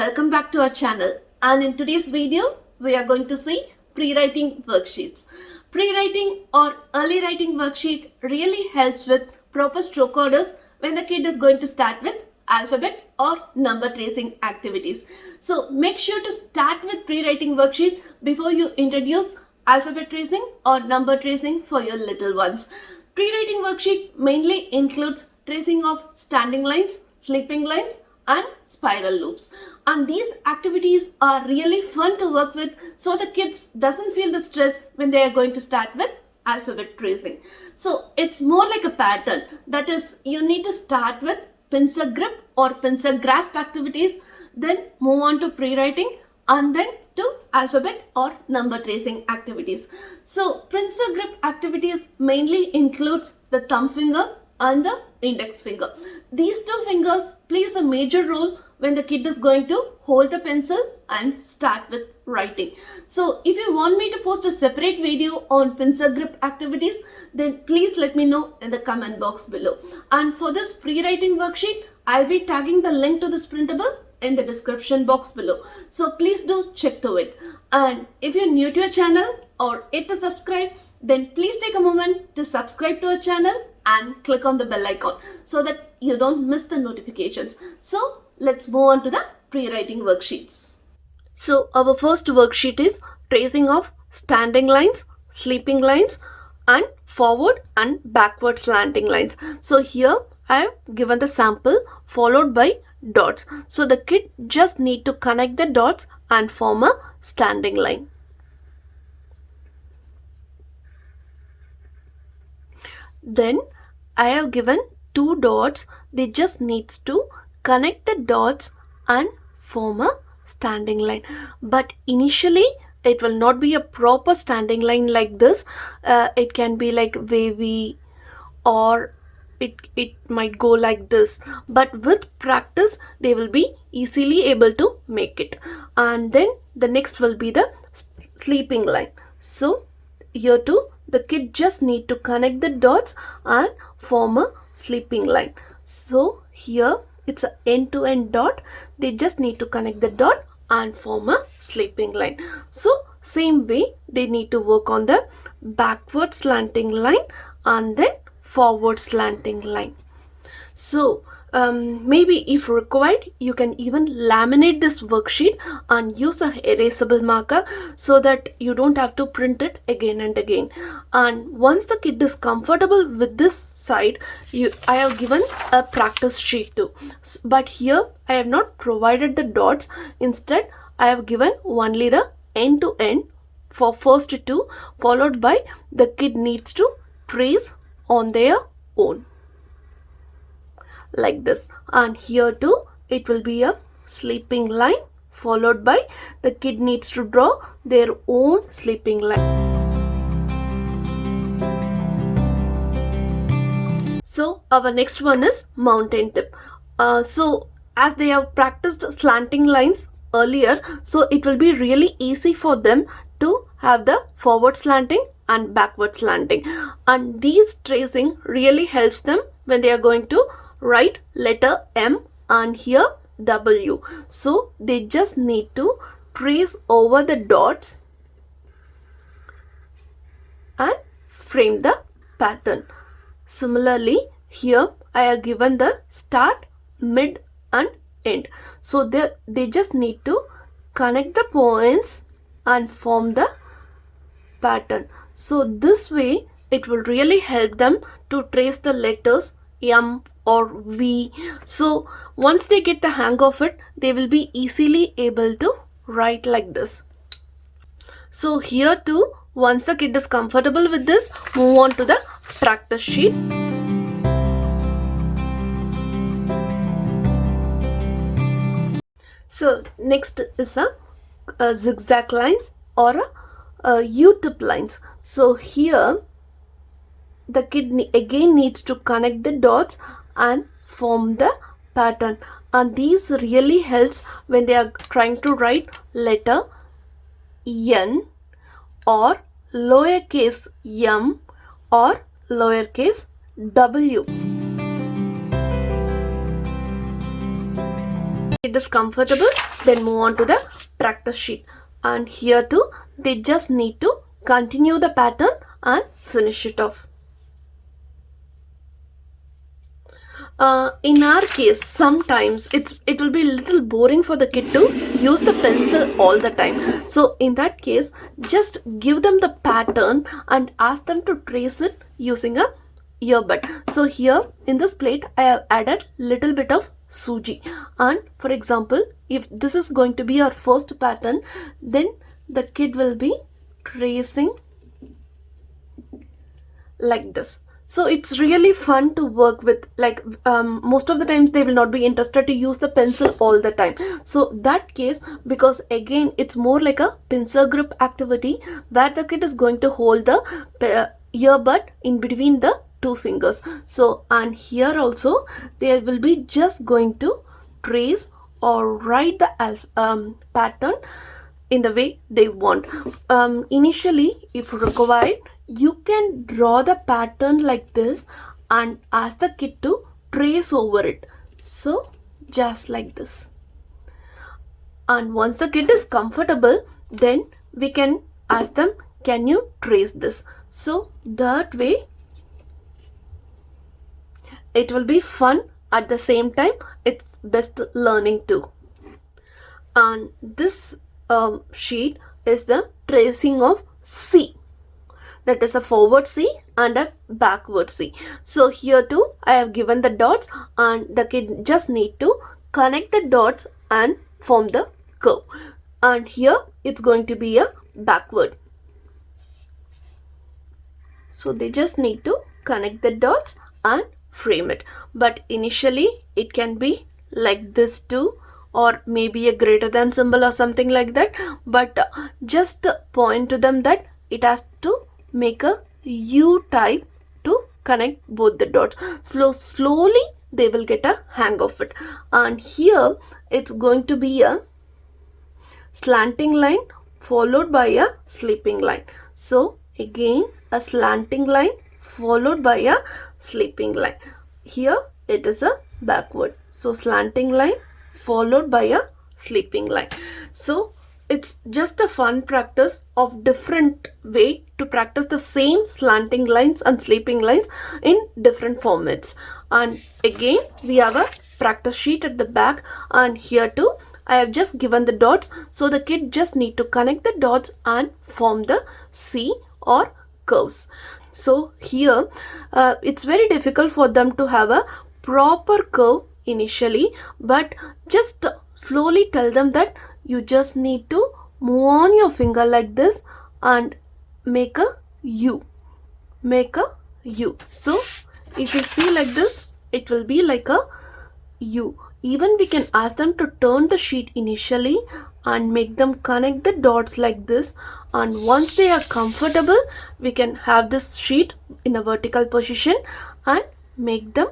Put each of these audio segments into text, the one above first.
welcome back to our channel, and in today's video we are going to see pre-writing worksheets. Pre-writing or early writing worksheet really helps with proper stroke orders when the kid is going to start with alphabet or number tracing activities. So make sure to start with pre-writing worksheet before you introduce alphabet tracing or number tracing for your little ones. Pre-writing worksheet mainly includes tracing of standing lines, sleeping lines and spiral loops, and these activities are really fun to work with, so the kids doesn't feel the stress when they are going to start with alphabet tracing. So it's more like a pattern, that is, you need to start with pincer grip or pincer grasp activities, then move on to pre-writing and then to alphabet or number tracing activities. So pincer grip activities mainly includes the thumb finger and the index finger. These two fingers plays a major role when the kid is going to hold the pencil and start with writing. So if you want me to post a separate video on pincer grip activities, then please let me know in the comment box below. And for this pre-writing worksheet, I'll be tagging the link to this printable in the description box below. So please do check to it. And if you're new to our channel or yet to subscribe, then please take a moment to subscribe to our channel and click on the bell icon so that you don't miss the notifications. So let's move on to the pre-writing worksheets. So our first worksheet is tracing of standing lines, sleeping lines and forward and backward slanting lines. So here I have given the sample followed by dots. So the kid just need to connect the dots and form a standing line. Then I have given two dots. They just needs to connect the dots and form a standing line. But initially it will not be a proper standing line like this. It can be like wavy or it might go like this, but with practice they will be easily able to make it. And then the next will be the sleeping line. So here too the kid just need to connect the dots and form a sleeping line. So here it's an end-to-end dot. They just need to connect the dot and form a sleeping line. So same way they need to work on the backward slanting line and then forward slanting line. So maybe if required you can even laminate this worksheet and use a erasable marker so that you don't have to print it again and again. And once the kid is comfortable with this side, I have given a practice sheet too, but here I have not provided the dots. Instead I have given only the end to end for first two, followed by the kid needs to trace on their own like this. And here too it will be a sleeping line followed by the kid needs to draw their own sleeping line. So our next one is mountain tip. So as they have practiced slanting lines earlier, so it will be really easy for them to have the forward slanting and backward slanting, and these tracing really helps them when they are going to write letter M and here W. So they just need to trace over the dots and frame the pattern. Similarly here I have given the start, mid and end. So they just need to connect the points and form the pattern. So this way it will really help them to trace the letters M or V. So once they get the hang of it, they will be easily able to write like this. So here too, once the kid is comfortable with this, move on to the practice sheet. So next is a zigzag lines or a U-tip lines. So here the kid again needs to connect the dots and form the pattern, and these really helps when they are trying to write letter N or lowercase m or lowercase w. it is comfortable, then move on to the practice sheet. And here too, they just need to continue the pattern and finish it off. In our case, sometimes it will be a little boring for the kid to use the pencil all the time. So in that case, just give them the pattern and ask them to trace it using a earbud. So here in this plate, I have added little bit of suji. And for example, if this is going to be our first pattern, then the kid will be tracing like this. So it's really fun to work with. Like most of the times they will not be interested to use the pencil all the time. So that case, because again it's more like a pincer grip activity where the kid is going to hold the earbud in between the two fingers. So and here also they will be just going to trace or write the pattern in the way they want. Initially, if required, you can draw the pattern like this and ask the kid to trace over it. So just like this. And once the kid is comfortable, then we can ask them, can you trace this? So that way it will be fun. At the same time, it's best learning too. And this sheet is the tracing of C. That is a forward C and a backward C. So here too, I have given the dots and the kid just need to connect the dots and form the curve. And here it's going to be a backward. So they just need to connect the dots and frame it. But initially it can be like this too, or maybe a greater than symbol or something like that. But just point to them that it has to make a U type to connect both the dots. Slowly they will get a hang of it. And here it's going to be a slanting line followed by a sleeping line. So again a slanting line followed by a sleeping line. Here it is a backward. So slanting line followed by a sleeping line. So it's just a fun practice of different way to practice the same slanting lines and sleeping lines in different formats. And again we have a practice sheet at the back, and here too I have just given the dots, so the kid just need to connect the dots and form the C or curves. So here it's very difficult for them to have a proper curve initially, but just slowly tell them that you just need to move on your finger like this and make a U. So if you see like this, it will be like a U. Even we can ask them to turn the sheet initially and make them connect the dots like this, and once they are comfortable, we can have this sheet in a vertical position and make them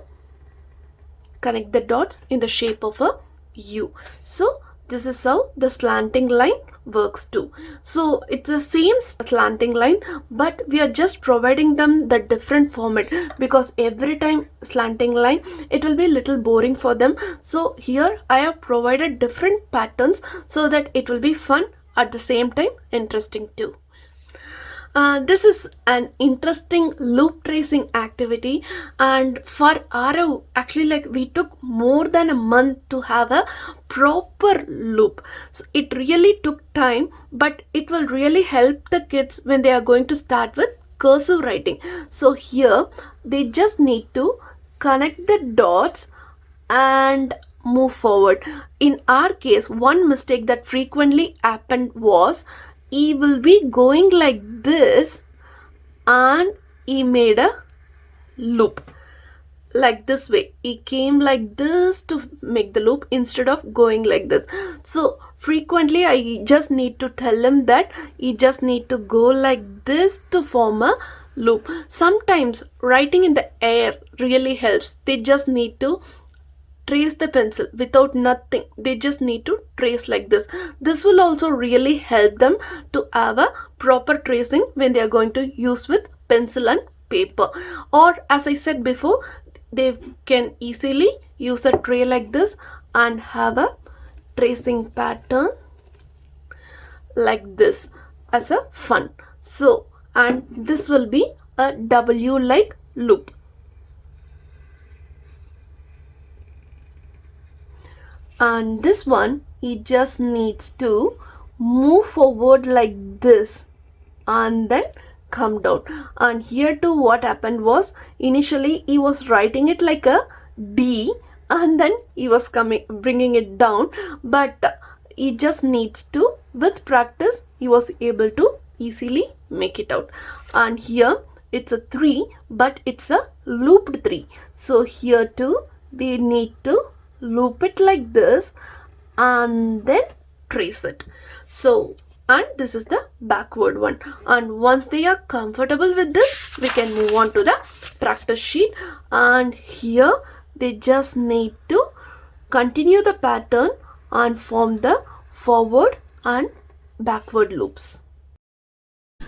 connect the dots in the shape of a U. So this is how the slanting line works too. So it's the same slanting line, but we are just providing them the different format, because every time slanting line it will be a little boring for them. So here I have provided different patterns so that it will be fun at the same time interesting too. This is an interesting loop tracing activity, and for Arav, actually, like, we took more than a month to have a proper loop. So it really took time, but it will really help the kids when they are going to start with cursive writing. So here they just need to connect the dots and move forward. In our case, one mistake that frequently happened was he will be going like this and he made a loop like this way. He came like this to make the loop instead of going like this. So frequently I just need to tell him that he just need to go like this to form a loop. Sometimes writing in the air really helps. They just need to trace the pencil without nothing. They just need to trace like this. This will also really help them to have a proper tracing when they are going to use with pencil and paper. Or as I said before, they can easily use a tray like this and have a tracing pattern like this as a fun. So, and this will be a W like loop. And this one, he just needs to move forward like this and then come down. And here too, what happened was, initially he was writing it like a D and then he was bringing it down, but he just needs to, with practice, he was able to easily make it out. And here it's a 3, but it's a looped 3. So here too, they need to loop it like this and then trace it. So, and this is the backward one. And once they are comfortable with this, we can move on to the practice sheet. And here they just need to continue the pattern and form the forward and backward loops.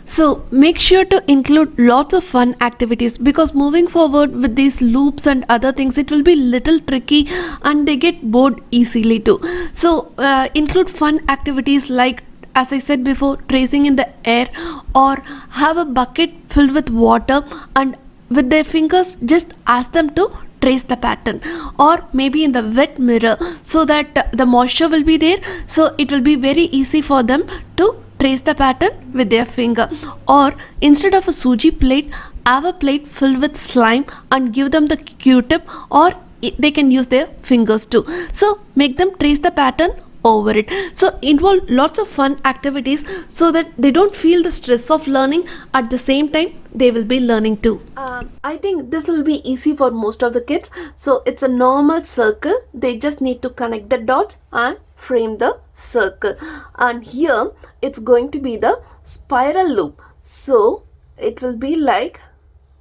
So make sure to include lots of fun activities, because moving forward with these loops and other things, it will be little tricky and they get bored easily too. So include fun activities like, as I said before, tracing in the air, or have a bucket filled with water and with their fingers just ask them to trace the pattern, or maybe in the wet mirror, so that the moisture will be there, so it will be very easy for them to trace the pattern with their finger. Or instead of a suji plate, have a plate filled with slime and give them the Q-tip, or they can use their fingers too. So make them trace the pattern over it. So involve lots of fun activities so that they don't feel the stress of learning. At the same time, they will be learning too. I think this will be easy for most of the kids. So it's a normal circle. They just need to connect the dots and frame the circle. And here it's going to be the spiral loop. So it will be like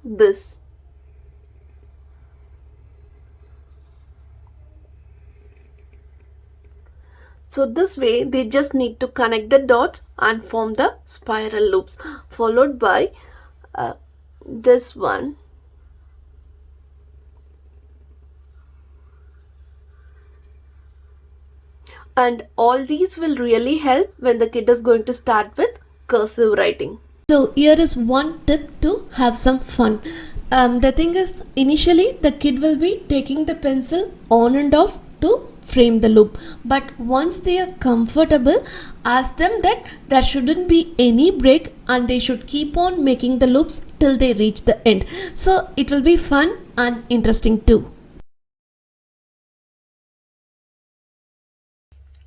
this. So this way they just need to connect the dots and form the spiral loops, followed by this one. And all these will really help when the kid is going to start with cursive writing. So here is one tip to have some fun. The thing is, initially the kid will be taking the pencil on and off to frame the loop, but once they are comfortable, ask them that there shouldn't be any break and they should keep on making the loops till they reach the end. So it will be fun and interesting too.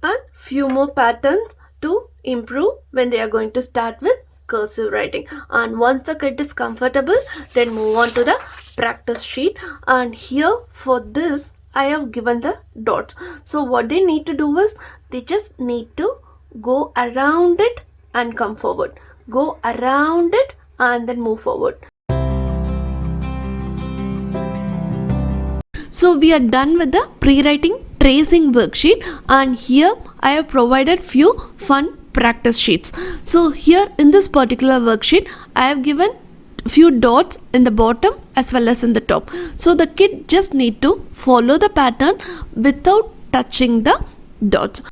And few more patterns to improve when they are going to start with cursive writing. And once the kid is comfortable, then move on to the practice sheet. And here for this, I have given the dots. So what they need to do is, they just need to go around it and come forward. Go around it and then move forward. So we are done with the pre-writing tracing worksheet, and here I have provided few fun practice sheets. So here in this particular worksheet, I have given few dots in the bottom as well as in the top. So the kid just need to follow the pattern without touching the dots.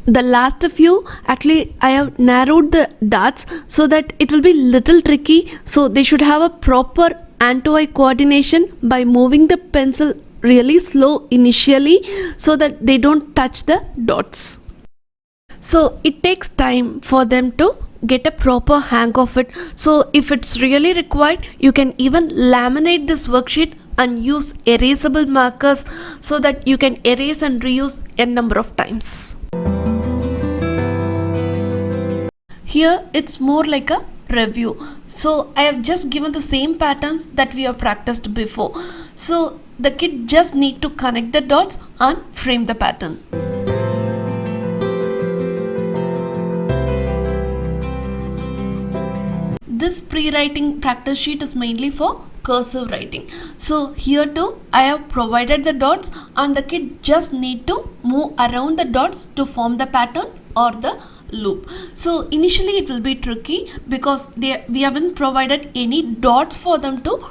The last few, actually I have narrowed the dots so that it will be little tricky. So they should have a proper hand-to-eye coordination by moving the pencil really slow initially so that they don't touch the dots. So it takes time for them to get a proper hang of it. So if it's really required, you can even laminate this worksheet and use erasable markers so that you can erase and reuse a number of times. Here it's more like a review. So I have just given the same patterns that we have practiced before. So the kid just need to connect the dots and frame the pattern. This pre-writing practice sheet is mainly for cursive writing. So here too, I have provided the dots and the kid just need to move around the dots to form the pattern or the loop. So initially it will be tricky because we haven't provided any dots for them to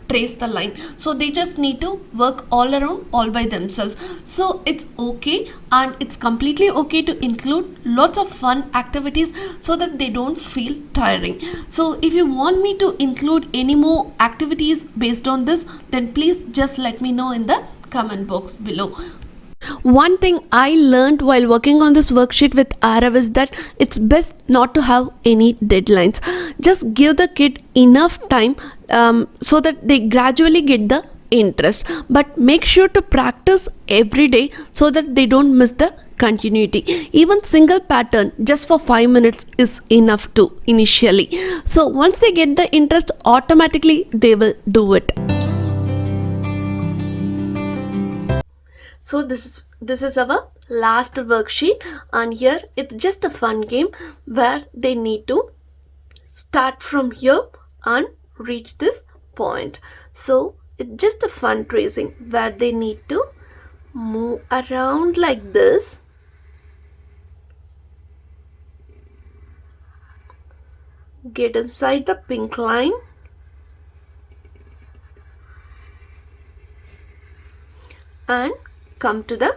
trace the line, so they just need to work all around all by themselves. So it's okay, and it's completely okay to include lots of fun activities so that they don't feel tiring. So if you want me to include any more activities based on this, then please just let me know in the comment box below. One thing I learned while working on this worksheet with Arav is that it's best not to have any deadlines. Just give the kid enough time so that they gradually get the interest. But make sure to practice every day so that they don't miss the continuity. Even single pattern just for 5 minutes is enough too initially. So once they get the interest, automatically they will do it. So this is our last worksheet, and here it's just a fun game where they need to start from here and reach this point. So it's just a fun tracing where they need to move around like this, get inside the pink line, and come to the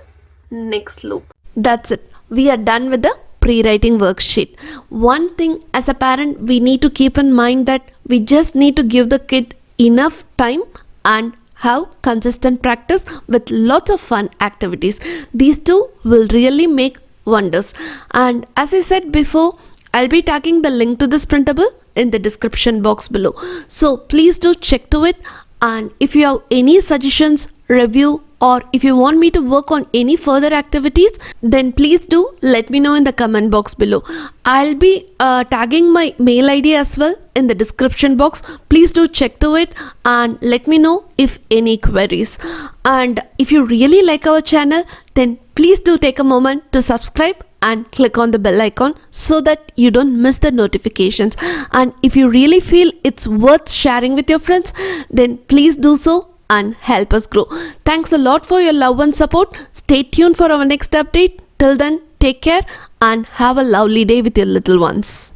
next loop. That's it. We are done with the pre-writing worksheet. One thing as a parent we need to keep in mind that we just need to give the kid enough time and have consistent practice with lots of fun activities. These two will really make wonders. And as I said before, I'll be tagging the link to this printable in the description box below. So please do check to it, and if you have any suggestions, review, or if you want me to work on any further activities, then please do let me know in the comment box below. I'll be tagging my mail ID as well in the description box. Please do check to it and let me know if any queries. And if you really like our channel, then please do take a moment to subscribe and click on the bell icon so that you don't miss the notifications. And if you really feel it's worth sharing with your friends, then please do so and help us grow. Thanks a lot for your love and support. Stay tuned for our next update. Till then, take care and have a lovely day with your little ones.